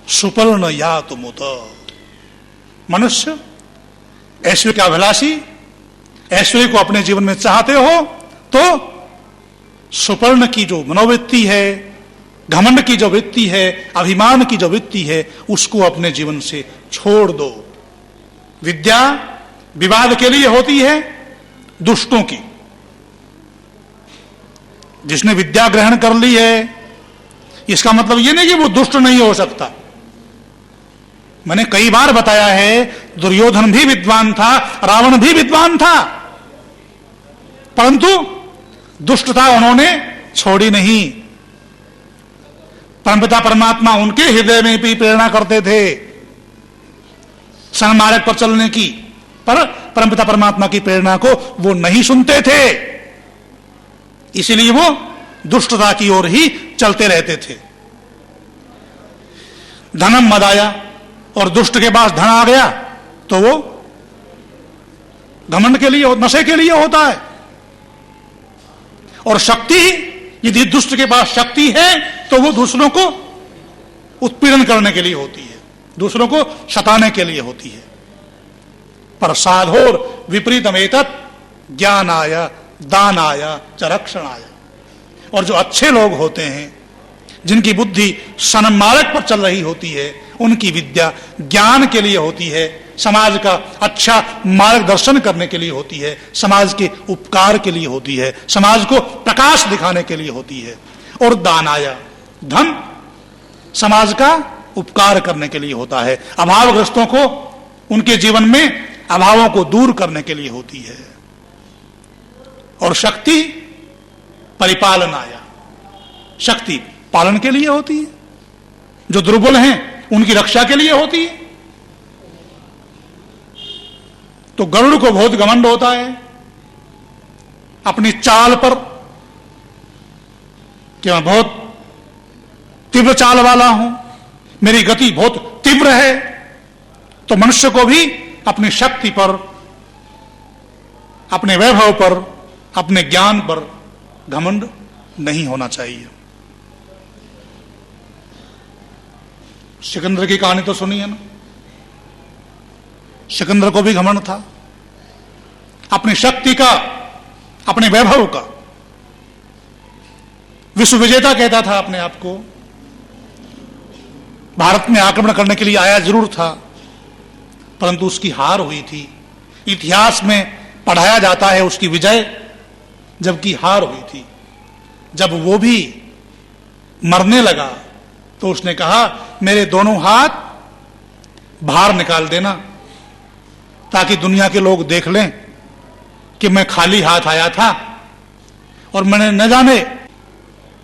सुपर्ण या तुमुत। मनुष्य ऐश्वर्य का अभिलाषी, ऐश्वर्य को अपने जीवन में चाहते हो तो सुपर्ण की जो मनोवृत्ति है, घमंड की जो वृत्ति है, अभिमान की जो वृत्ति है, उसको अपने जीवन से छोड़ दो। विद्या विवाद के लिए होती है, दुष्टों की। जिसने विद्या ग्रहण कर ली है, इसका मतलब यह नहीं कि वो दुष्ट नहीं हो सकता। मैंने कई बार बताया है, दुर्योधन भी विद्वान था, रावण भी विद्वान था, परंतु दुष्टता उन्होंने छोड़ी नहीं। परमपिता परमात्मा उनके हृदय में भी प्रेरणा करते थे सन्मार्ग पर चलने की, पर परमपिता परमात्मा की प्रेरणा को वो नहीं सुनते थे, इसीलिए वो दुष्टता की ओर ही चलते रहते थे। धनम मदाया, और दुष्ट के पास धन आ गया तो वो घमंड के लिए, नशे के लिए होता है। और शक्ति, यदि दुष्ट के पास शक्ति है तो वो दूसरों को उत्पीड़न करने के लिए होती है, दूसरों को सताने के लिए होती है। पर साधोर विपरीतम एतत् ज्ञानाय दानाय च रक्षणाय। और जो अच्छे लोग होते हैं, जिनकी बुद्धि सन्मार्ग पर चल रही होती है, उनकी विद्या ज्ञान के लिए होती है, समाज का अच्छा मार्गदर्शन करने के लिए होती है, समाज के उपकार के लिए होती है, समाज को प्रकाश दिखाने के लिए होती है। और दानाया, धन समाज का उपकार करने के लिए होता है, अभावग्रस्तों को उनके जीवन में अभावों को दूर करने के लिए होती है। और शक्ति परिपालनाया, शक्ति पालन के लिए होती है, जो दुर्बल हैं उनकी रक्षा के लिए होती है। तो गरुड़ को बहुत घमंड होता है अपनी चाल पर कि मैं बहुत तीव्र चाल वाला हूं, मेरी गति बहुत तीव्र है। तो मनुष्य को भी अपनी शक्ति पर, अपने वैभव पर, अपने ज्ञान पर घमंड नहीं होना चाहिए। सिकंदर की कहानी तो सुनी है ना, सिकंदर को भी घमंड था अपनी शक्ति का, अपने वैभव का। विश्व विजेता कहता था अपने आप को, भारत में आक्रमण करने के लिए आया जरूर था, परंतु उसकी हार हुई थी। इतिहास में पढ़ाया जाता है उसकी विजय, जबकि हार हुई थी। जब वो भी मरने लगा तो उसने कहा, मेरे दोनों हाथ बाहर निकाल देना ताकि दुनिया के लोग देख लें कि मैं खाली हाथ आया था, और मैंने न जाने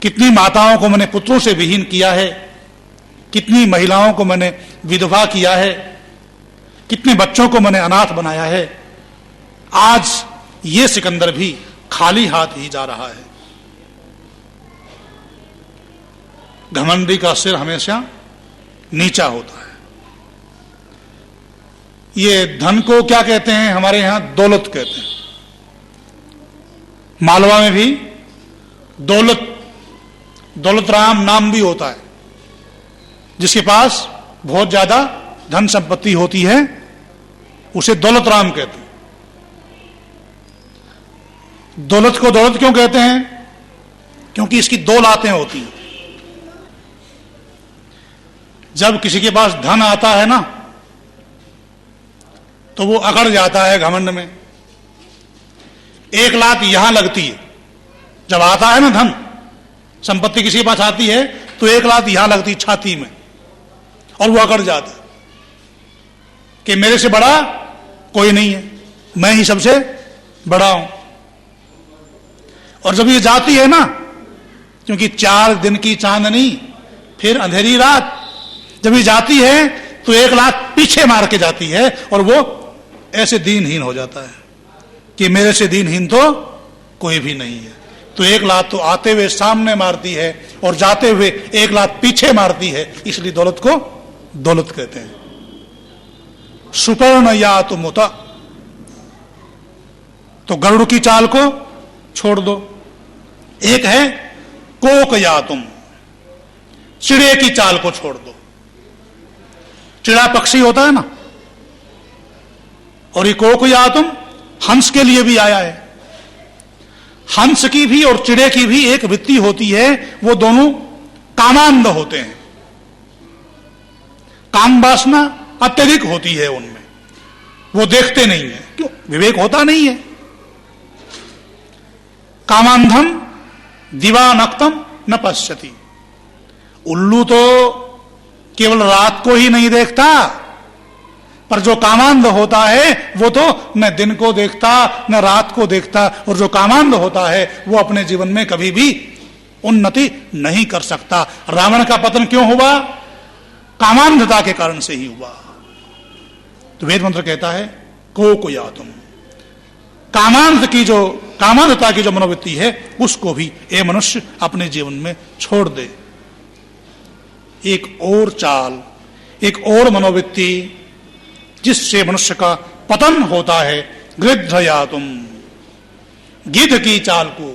कितनी माताओं को मैंने पुत्रों से विहीन किया है, कितनी महिलाओं को मैंने विधवा किया है, कितने बच्चों को मैंने अनाथ बनाया है। आज ये सिकंदर भी खाली हाथ ही जा रहा है। घमंडी का सिर हमेशा नीचा होता है। ये धन को क्या कहते हैं, हमारे यहां दौलत कहते हैं। मालवा में भी दौलत राम नाम भी होता है। जिसके पास बहुत ज्यादा धन संपत्ति होती है उसे दौलत राम कहते हैं। दौलत को दौलत क्यों कहते हैं? क्योंकि इसकी दो लातें होती हैं। जब किसी के पास धन आता है ना, तो वो अकड़ जाता है घमंड में। एक लात यहां लगती है, जब आता है ना धन, संपत्ति किसी के पास आती है तो एक लात यहां लगती है छाती में, और वो अकड़ जाता है कि मेरे से बड़ा कोई नहीं है, मैं ही सबसे बड़ा हूं। और जब ये जाती है ना, क्योंकि 4 दिन की चांदनी फिर अंधेरी रात, जब ये जाती है तो एक लात पीछे मार के जाती है, और वो ऐसे दीनहीन हो जाता है कि मेरे से दीनहीन तो कोई भी नहीं है। तो एक लात तो आते हुए सामने मारती है और जाते हुए एक लात पीछे मारती है, इसलिए दौलत को दौलत कहते हैं। सुपर्ण या तुमुत, तो गरुड़ की चाल को छोड़ दो। एक है कोक या तुम, चिड़े की चाल को छोड़ दो। चिड़ा पक्षी होता है ना, और ये कोकुयातुम हंस के लिए भी आया है। हंस की भी और चिड़े की भी एक वृत्ति होती है, वो दोनों कामांध होते हैं। काम वासना अत्यधिक होती है उनमें, वो देखते नहीं है। क्यों? विवेक होता नहीं है। कामांधम दिवानक्तम न पश्यति। उल्लू तो केवल रात को ही नहीं देखता, पर जो कामांध होता है वो तो न दिन को देखता न रात को देखता, और जो कामांध होता है वो अपने जीवन में कभी भी उन्नति नहीं कर सकता। रावण का पतन क्यों हुआ? कामांधता के कारण से ही हुआ। तो वेद मंत्र कहता है कोकुयातुम, कामांधता की जो मनोवृत्ति है उसको भी ये मनुष्य अपने जीवन में छोड़ दे। एक और चाल, एक और मनोवृत्ति जिससे मनुष्य का पतन होता है, गृध्रयातुम, गिद्ध की चाल को,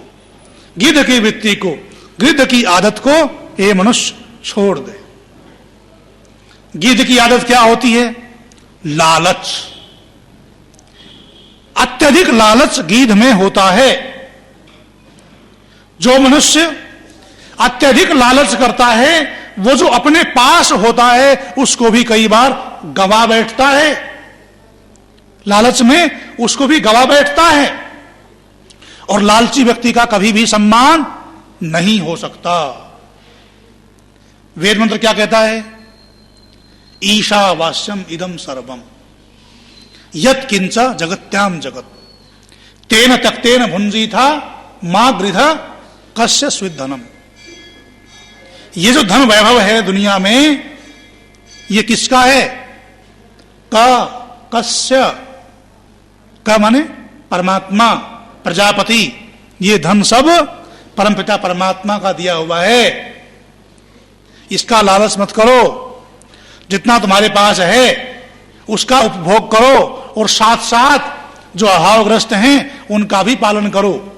गिद्ध की वृत्ति को, गिद्ध की आदत को ये मनुष्य छोड़ दे। गिद्ध की आदत क्या होती है? लालच। अत्यधिक लालच गिद्ध में होता है। जो मनुष्य अत्यधिक लालच करता है वो जो अपने पास होता है उसको भी कई बार गवा बैठता है। लालच में उसको भी गवा बैठता है, और लालची व्यक्ति का कभी भी सम्मान नहीं हो सकता। वेद मंत्र क्या कहता है? ईशावास्यम इदम सर्वम यत् किंच जगत्याम जगत तेन तक्तेन भुंजी था मां गृध कस्य स्विधनम। ये जो धन वैभव है दुनिया में, ये किसका है? कस्य, का माने परमात्मा, प्रजापति। ये धन सब परमपिता परमात्मा का दिया हुआ है। इसका लालच मत करो। जितना तुम्हारे पास है उसका उपभोग करो, और साथ साथ जो अभावग्रस्त हैं उनका भी पालन करो।